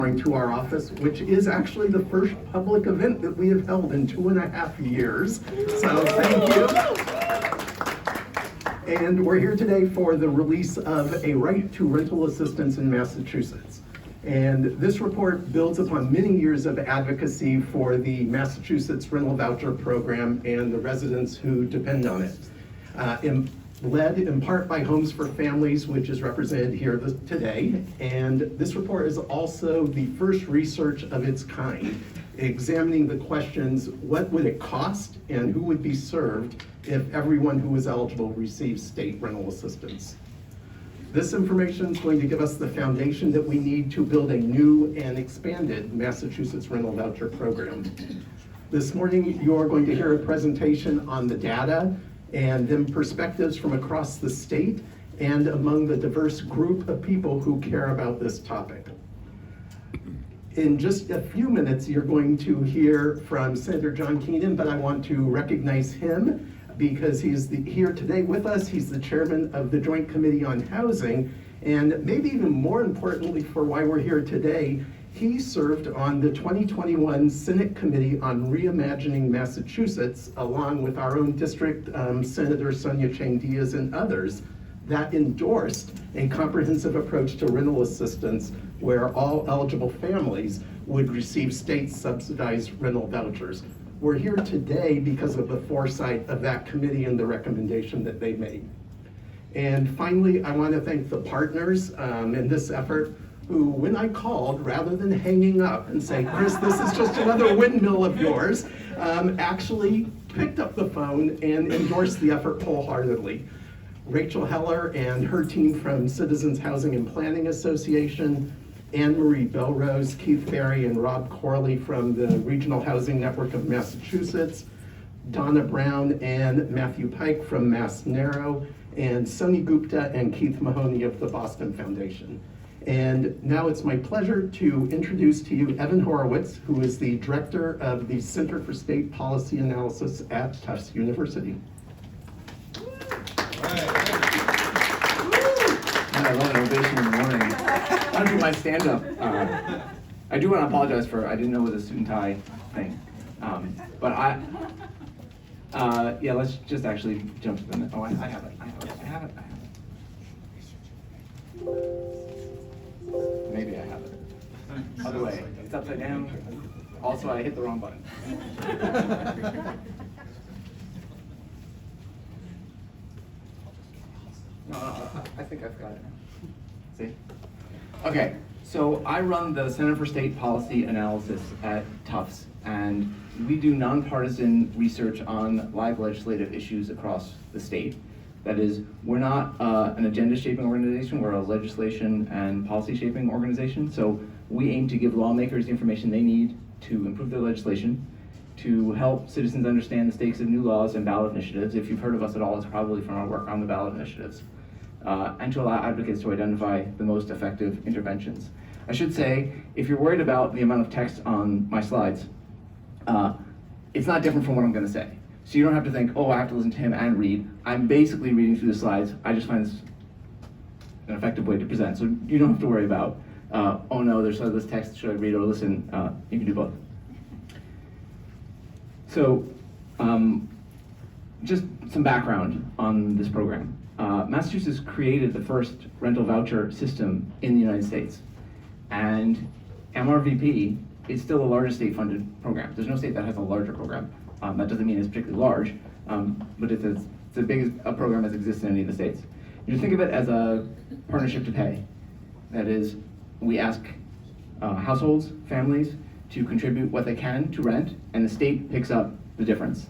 to our office, which is actually the first public event that we have held in 2.5 years. So thank you. And we're here today for the release of a right to rental assistance in Massachusetts. And this report builds upon many years of advocacy for the Massachusetts rental voucher program and the residents who depend on it. Led in part by Homes for Families, which is represented here today. And this report is also the first research of its kind, examining the questions, what would it cost and who would be served if everyone who was eligible received state rental assistance. This information is going to give us the foundation that we need to build a new and expanded Massachusetts rental voucher program. This morning, you're going to hear a presentation on the data and then perspectives from across the state and among the diverse group of people who care about this topic. In just a few minutes, you're going to hear from Senator John Keenan, but I want to recognize him because he's here today with us. He's the chairman of the Joint Committee on Housing, and maybe even more importantly for why we're here today, he served on the 2021 Senate Committee on Reimagining Massachusetts, along with our own district Senator Sonia Chang Diaz and others, that endorsed a comprehensive approach to rental assistance where all eligible families would receive state-subsidized rental vouchers. We're here today because of the foresight of that committee and the recommendation that they made. And finally, I want to thank the partners in this effort who, when I called, rather than hanging up and say, Chris, this is just another windmill of yours, actually picked up the phone and endorsed the effort wholeheartedly. Rachel Heller and her team from Citizens Housing and Planning Association, Anne Marie Belrose, Keith Ferry, and Rob Corley from the Regional Housing Network of Massachusetts, Donna Brown and Matthew Pike from Mass Narrow, and Sonny Gupta and Keith Mahoney of the Boston Foundation. And now it's my pleasure to introduce to you Evan Horowitz, who is the director of the Center for State Policy Analysis at Tufts University. I love an ovation in the morning. I don't do my stand-up. I do want to apologize for, I didn't know it was a suit and tie thing. Yeah, let's just actually jump to the, oh, I have it. Maybe I have it. Other way, it's upside down. Also, I hit the wrong button. No, I think I've got it. See? Okay, so I run the Center for State Policy Analysis at Tufts, and we do nonpartisan research on live legislative issues across the state. That is, we're not an agenda-shaping organization, we're a legislation and policy-shaping organization. So we aim to give lawmakers the information they need to improve their legislation, to help citizens understand the stakes of new laws and ballot initiatives. If you've heard of us at all, it's probably from our work on the ballot initiatives. And to allow advocates to identify the most effective interventions. I should say, if you're worried about the amount of text on my slides, it's not different from what I'm going to say. So you don't have to think, oh, I have to listen to him and read. I'm basically reading through the slides. I just find this an effective way to present. So you don't have to worry about, oh no, there's this text, should I read or listen? You can do both. So just some background on this program. Massachusetts created the first rental voucher system in the United States. And MRVP is still the largest state-funded program. There's no state that has a larger program. That doesn't mean it's particularly large, but it's the biggest program that's existed in any of the states. You think of it as a partnership to pay. That is, we ask households, families, to contribute what they can to rent, and the state picks up the difference.